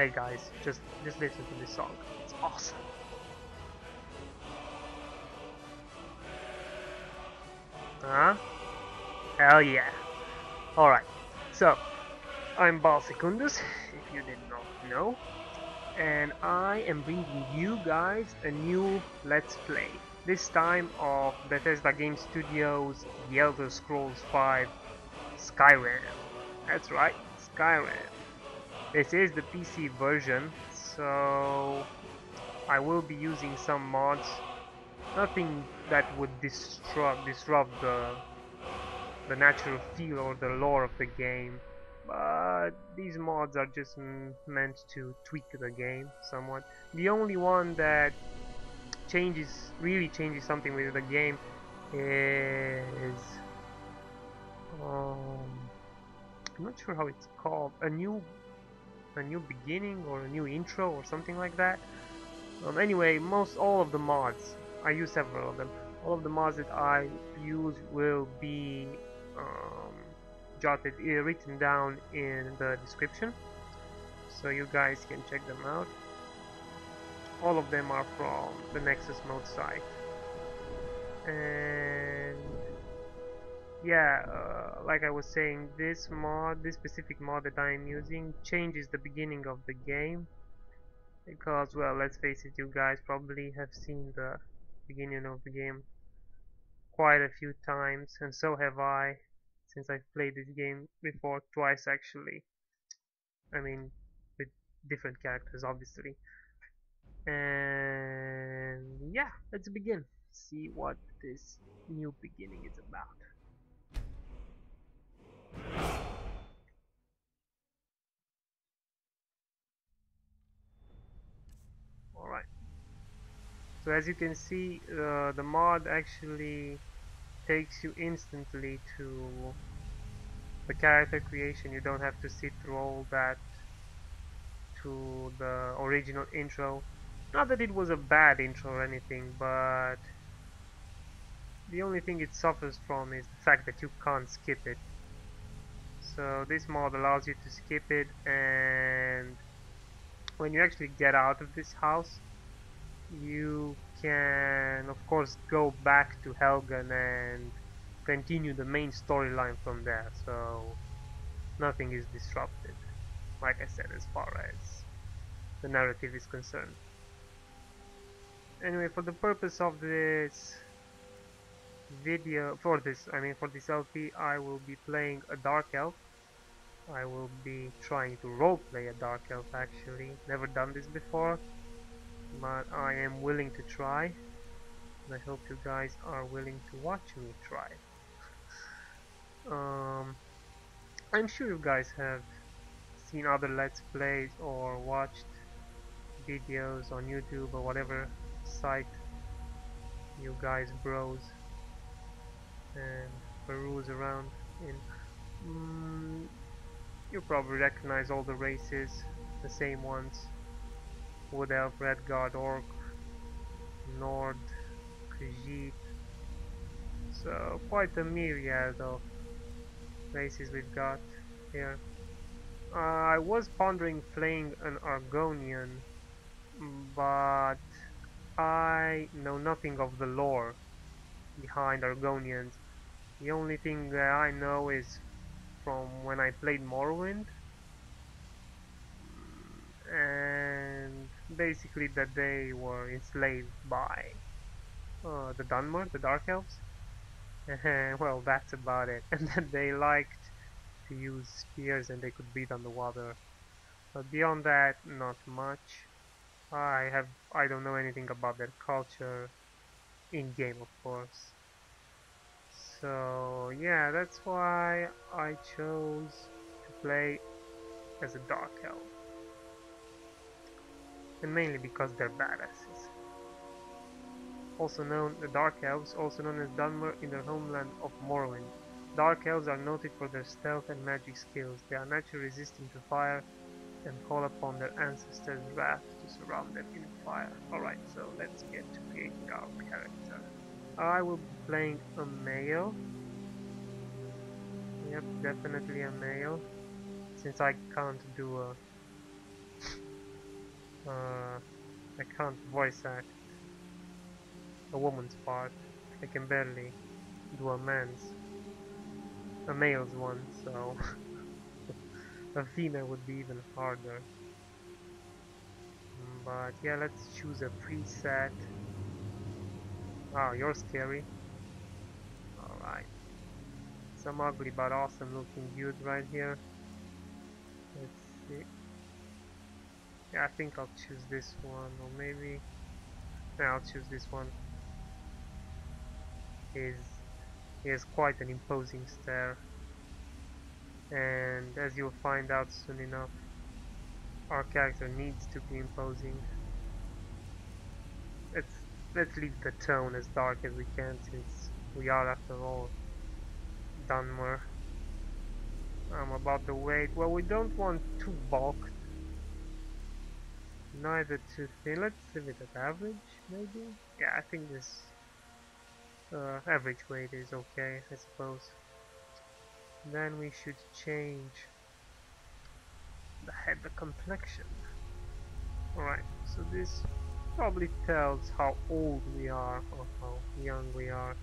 Hey guys, just listen to this song. It's awesome. Huh? Hell yeah. Alright, so I'm Balsecundus, if you did not know, and I am bringing you guys a new Let's Play. This time of Bethesda Game Studios' The Elder Scrolls V Skyrim. That's right, Skyrim. This is the PC version, so I will be using some mods. Nothing that would disrupt the natural feel or the lore of the game, but these mods are just meant to tweak the game somewhat. The only one that really changes something with the game is I'm not sure how it's called, a new beginning or a new intro or something like that. Anyway, all of the mods, I use several of them. All of the mods that I use will be written down in the description, so you guys can check them out. All of them are from the Nexus Mode site, and yeah, like I was saying, this specific mod that I am using changes the beginning of the game. Because, well, let's face it, you guys probably have seen the beginning of the game quite a few times, and so have I, since I've played this game before, twice actually. I mean, with different characters, obviously. And yeah, let's begin. See what this new beginning is about. Alright. So as you can see, the mod actually takes you instantly to the character creation. You don't have to sit through all that to the original intro. Not that it was a bad intro or anything, but the only thing it suffers from is the fact that you can't skip it. So this mod allows you to skip it, and when you actually get out of this house, you can of course go back to Helgen and continue the main storyline from there, so nothing is disrupted, like I said, as far as the narrative is concerned. Anyway, for the purpose of this video, for this LP, I will be playing a Dark Elf. I will be trying to roleplay a Dark Elf, actually. Never done this before, but I am willing to try, and I hope you guys are willing to watch me try. I'm sure you guys have seen other Let's Plays or watched videos on YouTube or whatever site you guys browse and peruse around in. You probably recognize all the races, the same ones: Wood Elf, Redguard, Orc, Nord, Khajiit. So quite a myriad of races we've got here. I was pondering playing an Argonian, but I know nothing of the lore behind Argonians. The only thing that I know is from when I played Morrowind, and basically that they were enslaved by the Dunmer, the Dark Elves. Well, that's about it. And that they liked to use spears and they could breathe underwater. But beyond that, not much. I don't know anything about their culture in game, of course. So yeah, that's why I chose to play as a Dark Elf, and mainly because they're badasses. The Dark Elves, also known as Dunmer in their homeland of Morrowind. Dark Elves are noted for their stealth and magic skills. They are naturally resistant to fire and call upon their ancestors' wrath to surround them in fire. Alright, so let's get to creating our character. I will be playing a male. Yep, definitely a male, since I can't do I can't voice act a woman's part. I can barely do a male's one, so a female would be even harder. But yeah, let's choose a preset. Oh, you're scary. Alright. Some ugly but awesome looking dude right here. Let's see. Yeah, I think I'll choose this one, or maybe... Yeah, I'll choose this one. He's, he has quite an imposing stare. And as you'll find out soon enough, our character needs to be imposing. Let's, let's leave the tone as dark as we can, since we are, after all, Dunmer. About the weight, well, we don't want too bulked, neither too thin. Let's leave it at average, maybe? Yeah, I think this average weight is okay, I suppose. Then we should change the complexion. Alright, so this probably tells how old we are, or how young we are,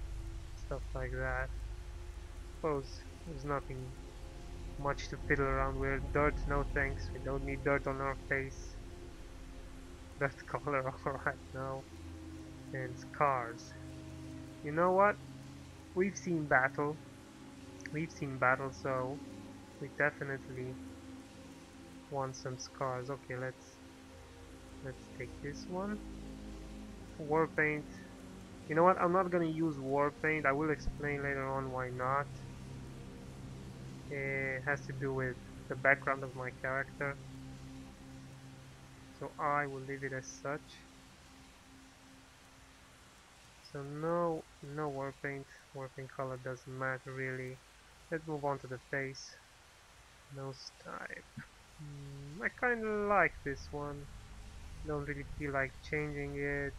stuff like that. Suppose there's nothing much to fiddle around with. Dirt, no thanks, we don't need dirt on our face. Dirt color, alright now. And scars. You know what? We've seen battle. So we definitely want some scars. Okay, let's take this one. War paint. You know what? I'm not gonna use war paint. I will explain later on why not. It has to do with the background of my character. So I will leave it as such. So no war paint. War paint color doesn't matter really. Let's move on to the face. Nose type. I kinda like this one. Don't really feel like changing it.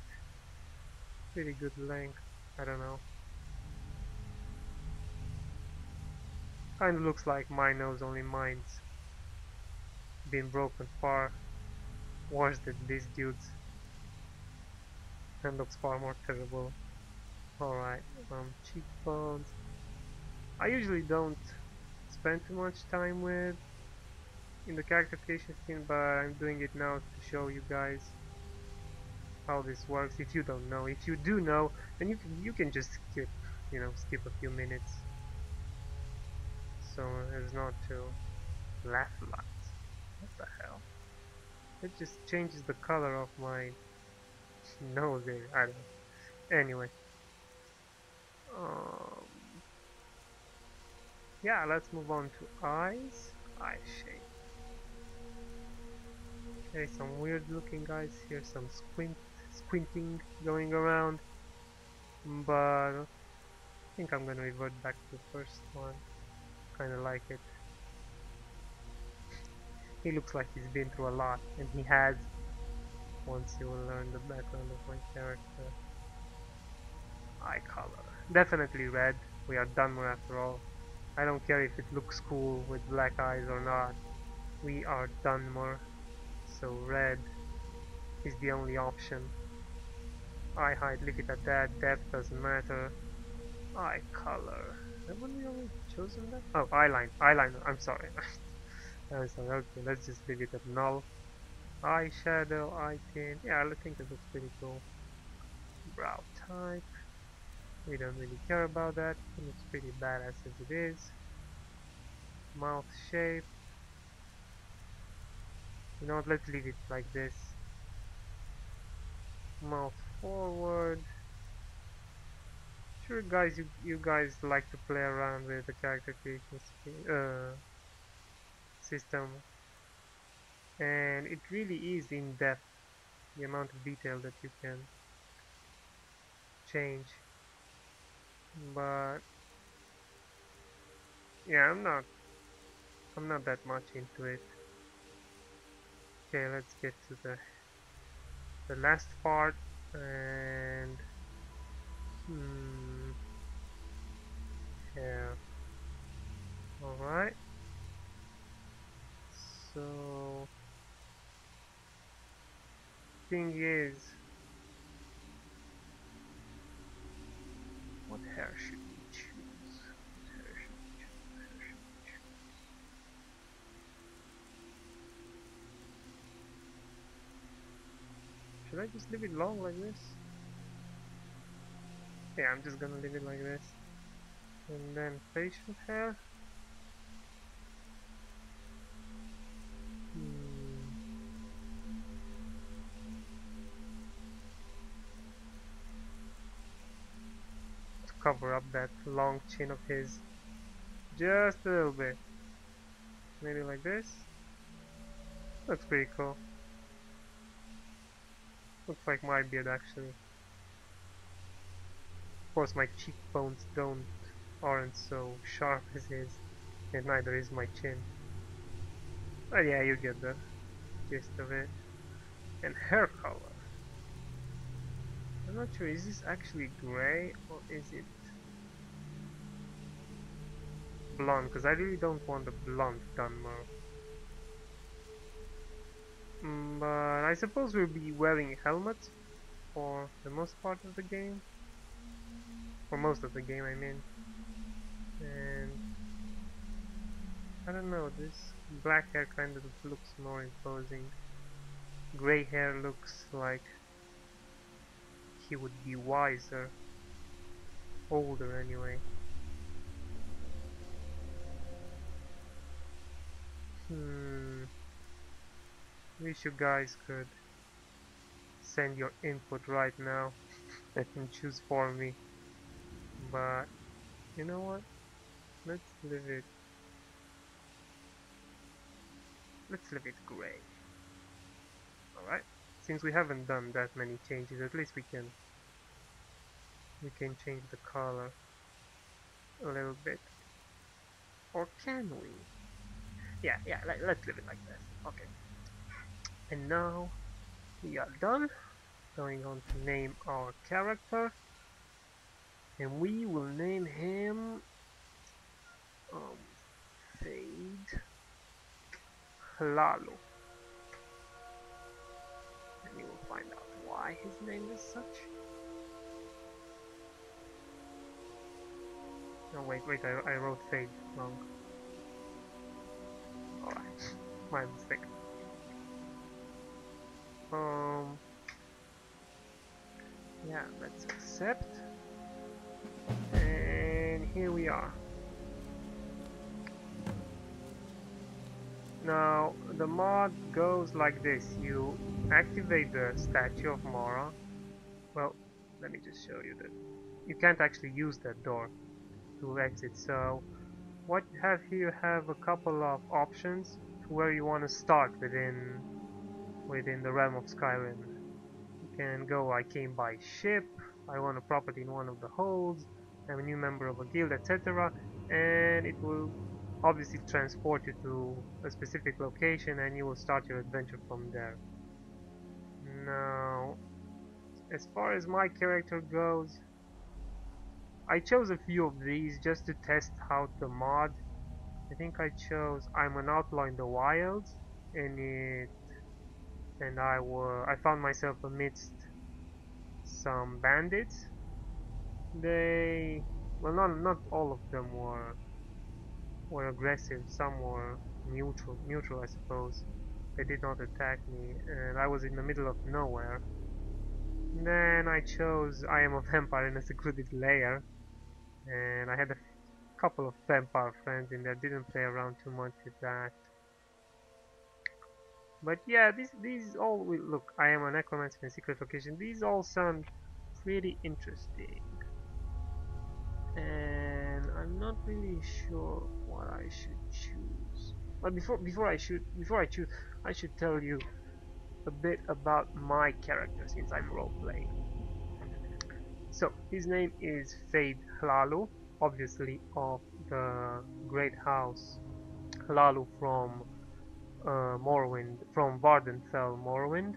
Pretty good length. I don't know. Kinda looks like my nose, only mine's been broken far worse than this dude's. And looks far more terrible. Alright, cheekbones. I usually don't spend too much time with in the character creation scene, but I'm doing it now to show you guys how this works. If you don't know, if you do know, then you can just skip, skip a few minutes, so as not to laugh a lot. What the hell? It just changes the color of my nose area. I don't know. Anyway, um, yeah, let's move on to eyes. Eye shape. Okay, some weird looking guys here, some squinting going around, but I think I'm gonna revert back to the first one. Kinda like it. He looks like he's been through a lot, and he has, once you will learn the background of my character. Eye color. Definitely red. We are Dunmer after all. I don't care if it looks cool with black eyes or not. We are Dunmer, so red is the only option. Eye height, leave it at that. Depth doesn't matter. Eye color. Haven't we already chosen that? Oh, eyeliner. I'm sorry. I'm sorry. Okay, let's just leave it at null. Eyeshadow, eye tint. Yeah, I think it looks pretty cool. Brow type. We don't really care about that. It looks pretty badass as it is. Mouth shape. You know what? Let's leave it like this. Mouth forward. Sure, guys, you guys like to play around with the character creation system, and it really is in depth, the amount of detail that you can change. But yeah, I'm not that much into it. Okay, let's get to the last part, and yeah, all right. So thing is, what hair should we choose? What hair should we choose? What hair should we choose? Should I just leave it long like this? Yeah, I'm just gonna leave it like this. And then facial hair. To cover up that long chin of his. Just a little bit. Maybe like this. Looks pretty cool. Looks like my beard actually. Of course my cheekbones aren't so sharp as his, and neither is my chin. But yeah, you get the gist of it. And hair color. I'm not sure, is this actually grey or is it blonde? Because I really don't want the blonde done more. But I suppose we'll be wearing helmets for the most part of the game. For most of the game, I mean. And I don't know, this black hair kind of looks more imposing. Grey hair looks like he would be wiser. Older anyway. Wish you guys could send your input right now and choose for me. But you know what? Let's leave it grey. Alright? Since we haven't done that many changes, at least we can change the color a little bit. Or can we? Yeah, let's leave it like this. Okay. And now we are done. Going on to name our character. And we will name him Faeyd Hlaalu. And we will find out why his name is such. No, wait, I wrote Faeyd wrong. Alright, my mistake. Yeah, let's accept. And here we are. Now, the mod goes like this. You activate the statue of Mara. Well, let me just show you that. You can't actually use that door to exit, so what you have here, you have a couple of options to where you want to start within the realm of Skyrim. You can go, I came by ship, I want a property in one of the holds, I'm a new member of a guild, etc. And it will obviously transport you to a specific location and you will start your adventure from there. Now, as far as my character goes, I chose a few of these just to test out the mod. I think I chose I'm an outlaw in the wilds, and I found myself amidst some bandits. They, well, not all of them were aggressive. Some were neutral I suppose. They did not attack me, and I was in the middle of nowhere. Then I chose I am a vampire in a secluded lair, and I had a couple of vampire friends in there. Didn't play around too much with that. But yeah, these all look. I am a necromancer in a secret location. These all sound pretty interesting, and I'm not really sure what I should choose. But before I choose, I should tell you a bit about my character since I'm role playing. So his name is Faeyd Hlaalu, obviously of the great house Hlaalu from Morrowind, from Vvardenfell Morrowind,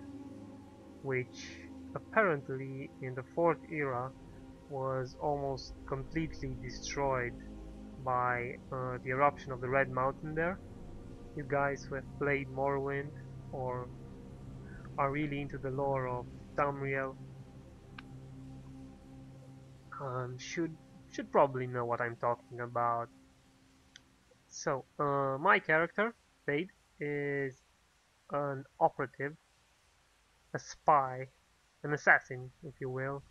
which apparently in the 4th era was almost completely destroyed by the eruption of the Red Mountain there. You guys who have played Morrowind or are really into the lore of Tamriel should probably know what I'm talking about. So, my character, Faeyd, is an operative, a spy, an assassin, if you will,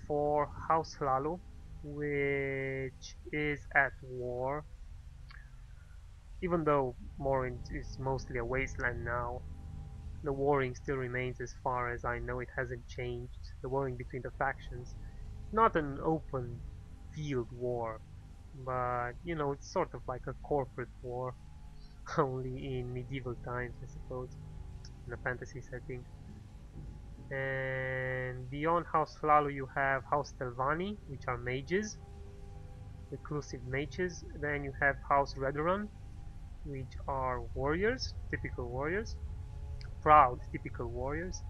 for House Hlaalu, which is at war. Even though Morrowind is mostly a wasteland now, the warring still remains. As far as I know, it hasn't changed. The warring between the factions, not an open field war, but you know, it's sort of like a corporate war, only in medieval times, I suppose, in a fantasy setting. And beyond House Hlaalu, you have House Telvanni, which are mages, reclusive mages. Then you have House Redurun, which are warriors, typical warriors, proud typical warriors,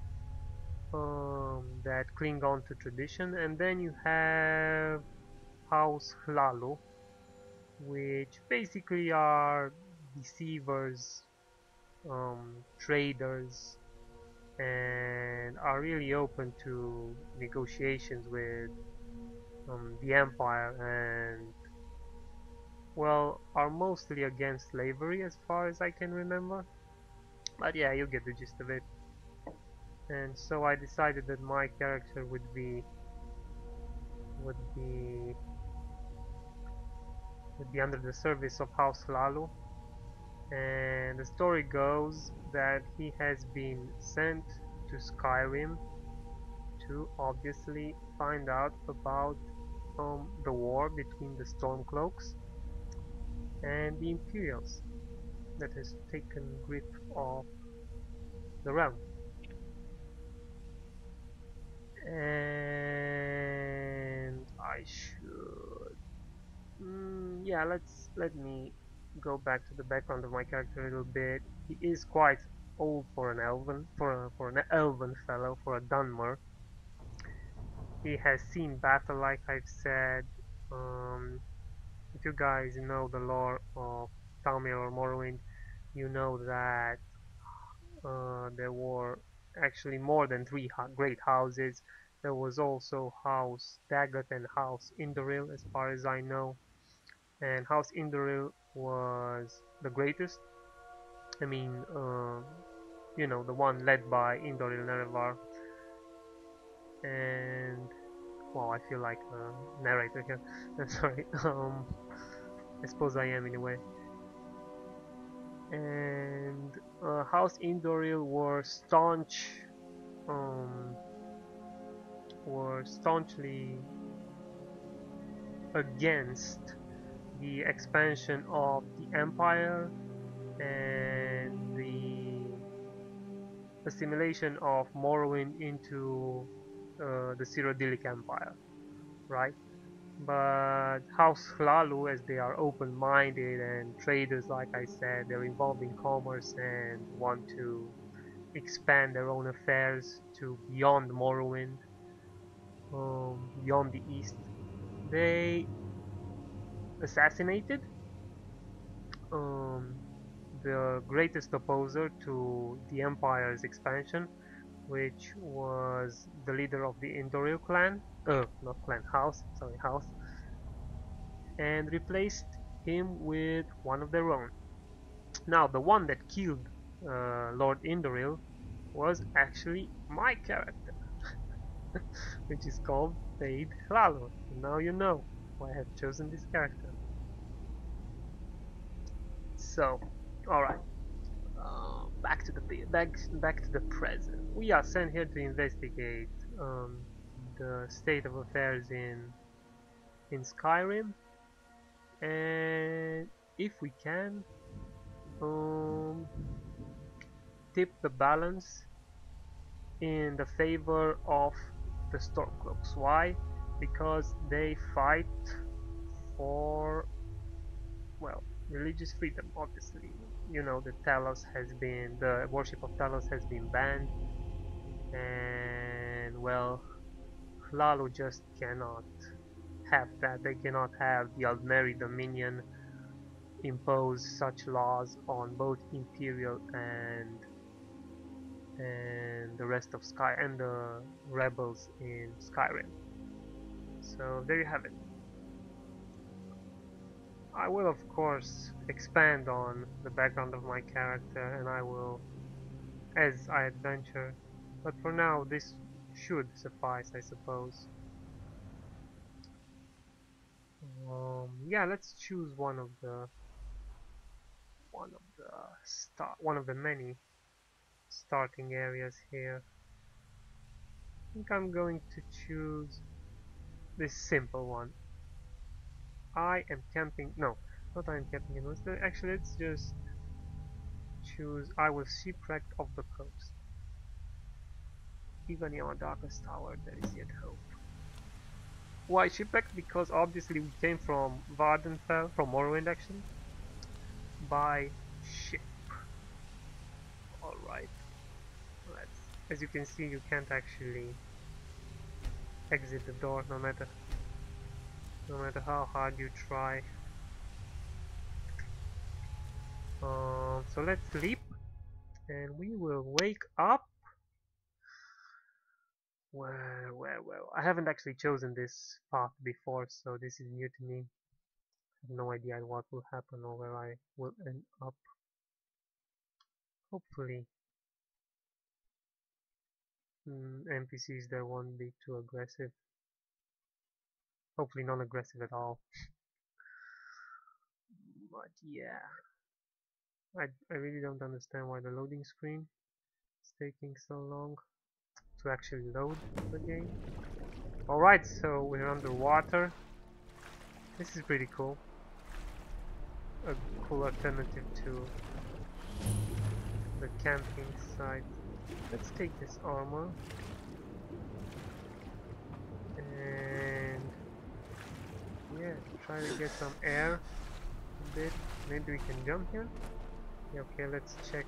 that cling on to tradition. And then you have House Hlaalu, which basically are deceivers, traders, and are really open to negotiations with the Empire, and well, are mostly against slavery as far as I can remember. But yeah, you get the gist of it. And so I decided that my character would be would be under the service of House Hlaalu. And the story goes that he has been sent to Skyrim to obviously find out about the war between the Stormcloaks and the Imperials that has taken grip of the realm. And I should, yeah, let me go back to the background of my character a little bit. He is quite old for an elven, for an elven fellow, for a Dunmer. He has seen battle, like I've said. Um, if you guys know the lore of Tamriel or Morrowind, you know that there were actually more than three great houses. There was also House Daggett and House Indoril, as far as I know. And House Indoril was the greatest. I mean, you know, the one led by Indoril Nerevar. And wow, I feel like a narrator here. I'm sorry. I suppose I am in a way. And House Indoril um, were staunchly against the expansion of the Empire and the assimilation of Morrowind into the Cyrodiilic Empire, right? But House Hlaalu, as they are open-minded and traders, like I said, they're involved in commerce and want to expand their own affairs to beyond Morrowind, beyond the East. They assassinated um, the greatest opposer to the Empire's expansion, which was the leader of the Indoril clan, not clan, house, sorry, house, and replaced him with one of their own. Now, the one that killed Lord Indoril was actually my character, which is called Faeyd Hlaalu. Now you know why I have chosen this character. So, alright, back to the present. We are sent here to investigate the state of affairs in Skyrim, and if we can, um, tip the balance in the favor of the Stormcloaks. Why? Because they fight for, well, religious freedom. Obviously, you know that the worship of Talos has been banned, and well, Hlaalu just cannot have that. They cannot have the Aldmeri Dominion impose such laws on both Imperial the rest of Sky and the rebels in Skyrim. So there you have it. I will of course expand on the background of my character, and I will as I adventure, but for now this should suffice, I suppose. Yeah, let's choose one of the many starting areas here. I think I'm going to choose this simple one. I am camping. No, not I am camping in Worcester. Actually, let's just choose. I was shipwrecked off the coast. Even in our darkest tower, there is yet hope. Why shipwrecked? Because obviously we came from Vardenfell, from Morrowind actually, by ship. Alright. As you can see, you can't actually exit the door no matter how hard you try. So let's sleep, and we will wake up. Well, I haven't actually chosen this path before, so this is new to me. I have no idea what will happen or where I will end up. Hopefully, NPCs there won't be too aggressive. Hopefully non-aggressive at all. But yeah, I really don't understand why the loading screen is taking so long to actually load the game. Alright, so we're underwater. This is pretty cool. A cool alternative to the camping site. Let's take this armor. And yeah, try to get some air a bit. Maybe we can jump here? Yeah, okay, let's check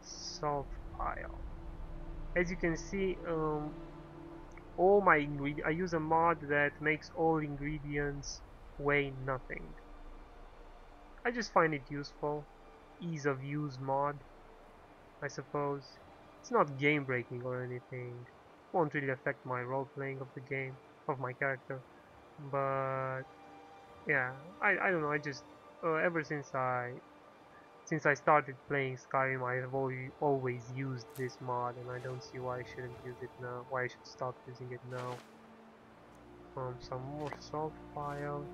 salt pile. As you can see, all my ingredients, I use a mod that makes all ingredients weigh nothing. I just find it useful. Ease of use mod, I suppose. It's not game breaking or anything. Won't really affect my role playing of the game, of my character. But yeah, I don't know, I just ever since I started playing Skyrim, I have always used this mod, and I don't see why I shouldn't use it now. Why I should stop using it now. Some more salt pile.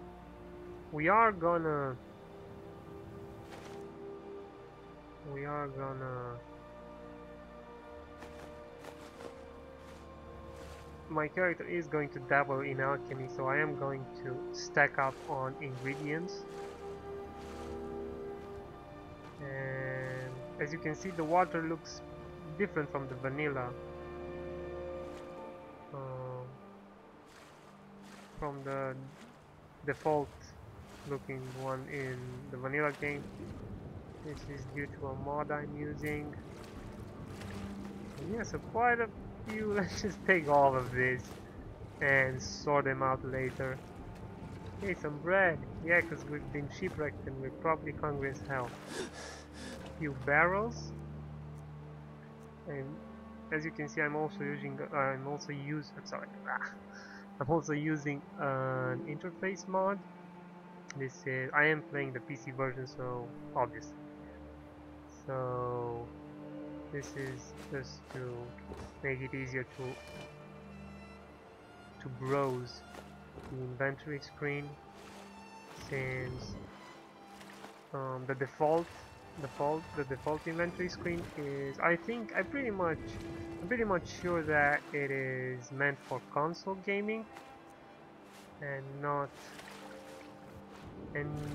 We are gonna. My character is going to dabble in alchemy, so I am going to stack up on ingredients. And as you can see, the water looks different from the vanilla. From the default looking one in the vanilla game. This is due to a mod I'm using. And yeah, so quite a few. Let's just take all of this and sort them out later. Hey, some bread. Yeah, because we've been shipwrecked and we're probably hungry as hell. A few barrels. And as you can see, I'm also using an interface mod. This is, I am playing the PC version, so obviously. So this is just to make it easier to browse the inventory screen, since the default inventory screen is, I'm pretty much sure that it is meant for console gaming and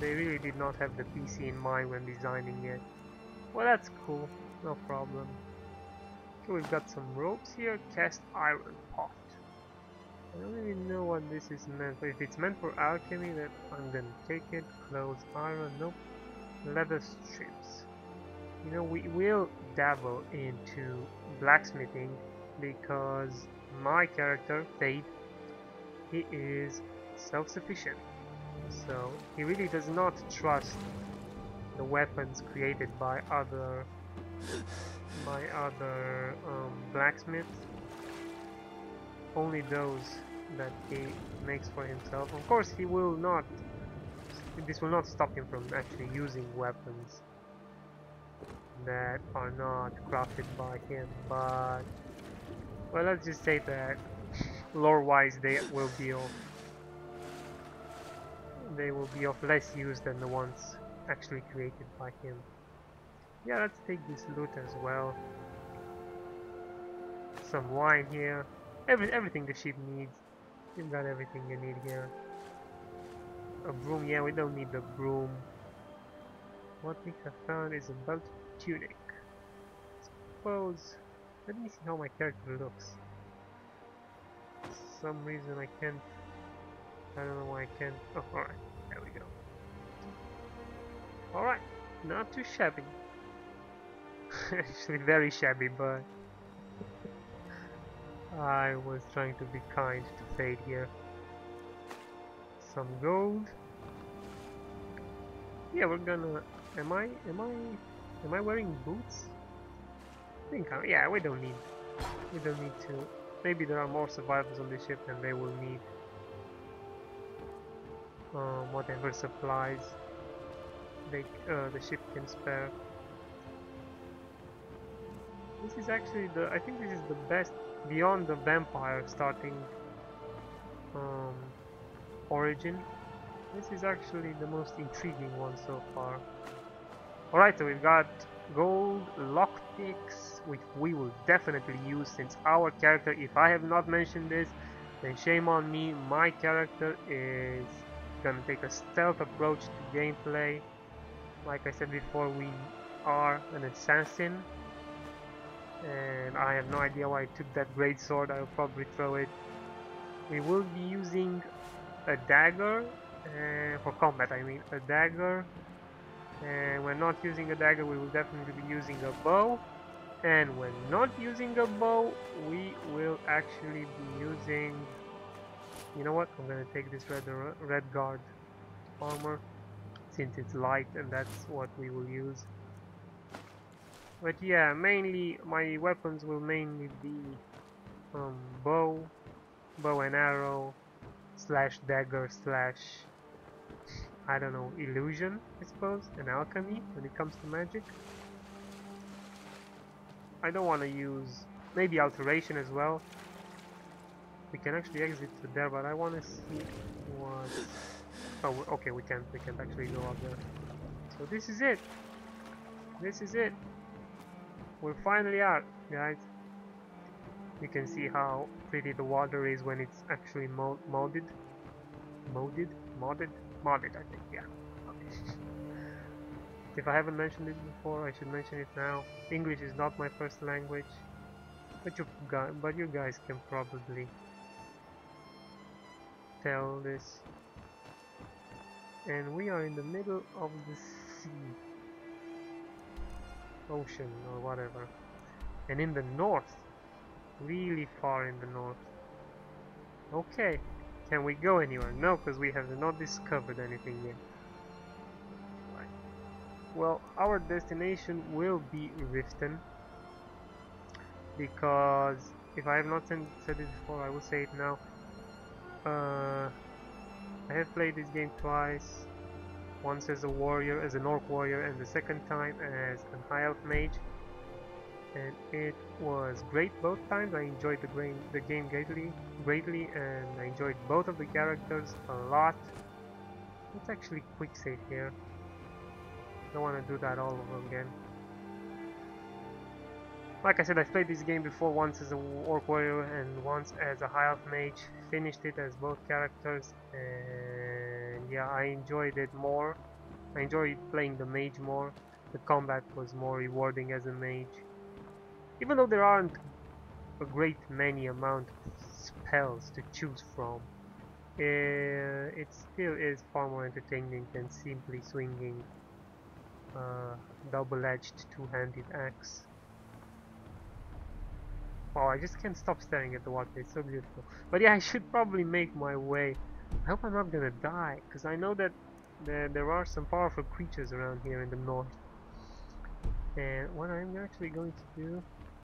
they really did not have the PC in mind when designing it. Well, that's cool, no problem. Okay, we've got some ropes here. Cast iron pot. I don't really know what this is meant for. If it's meant for alchemy, then I'm gonna take it. Close iron, nope. Leather strips. You know, we will dabble into blacksmithing because my character, Faeyd, he is self-sufficient. So he really does not trust the weapons created by other my other blacksmiths. Only those that he makes for himself. Of course, he will not. This will not stop him from actually using weapons that are not crafted by him. But well, let's just say that lore-wise, they will be of less use than the ones actually created by him. Yeah, let's take this loot as well. Some wine here. Everything the ship needs. You've got everything you need here. A broom, yeah, we don't need the broom. What we have found is a belt tunic. Suppose. Let me see how my character looks. For some reason I can't. I don't know why I can't. Oh, alright. There we go. Alright. Not too shabby. Actually, very shabby, but I was trying to be kind to Faeyd here. Some gold. Yeah, we're gonna. Am I wearing boots? I think yeah, we don't need to. Maybe there are more survivors on the ship and they will need whatever supplies the ship can spare. This is actually I think this is the best beyond the vampire starting origin. This is actually the most intriguing one so far. Alright, so we've got gold lockpicks, which we will definitely use since our character, if I have not mentioned this, then shame on me, my character is gonna take a stealth approach to gameplay. Like I said before, we are an assassin, and I have no idea why I took that great sword. I'll probably throw it. We will be using a dagger for combat, I mean a dagger, and when not using a dagger we will definitely be using a bow, and when not using a bow we will actually be using, you know what, I'm gonna take this red guard armor since it's light and that's what we will use. But yeah, mainly my weapons will mainly be bow and arrow slash dagger slash, I don't know, illusion, I suppose, and alchemy when it comes to magic. I don't want to use maybe alteration as well. We can actually exit to there, but I want to see what. Oh, okay, we can't actually go up there. So this is it. This is it. We're finally out, guys. You can see how pretty the water is when it's actually modded, I think, yeah. Okay. If I haven't mentioned this before, I should mention it now. English is not my first language, but you guys can probably tell this. And we are in the middle of the sea, ocean or whatever, and in the north, really far in the north. Okay, can we go anywhere? No, because we have not discovered anything yet. Right. Well, our destination will be Riften, because if I have not said it before, I will say it now. I have played this game twice, once as a warrior, as an orc warrior, and the second time as an high elf mage, and it was great both times. I enjoyed the game greatly, and I enjoyed both of the characters a lot. Let's actually quick save here. Don't want to do that all over again. Like I said, I've played this game before, once as a orc warrior and once as a high elf mage. Finished it as both characters, and yeah, I enjoyed it more. I enjoyed playing the mage more. The combat was more rewarding as a mage. Even though there aren't a great many amount of spells to choose from, it still is far more entertaining than simply swinging a double-edged two-handed axe. Oh, I just can't stop staring at the water, it's so beautiful. But yeah, I should probably make my way. I hope I'm not gonna die, because I know that there are some powerful creatures around here in the north. And what I'm actually going to do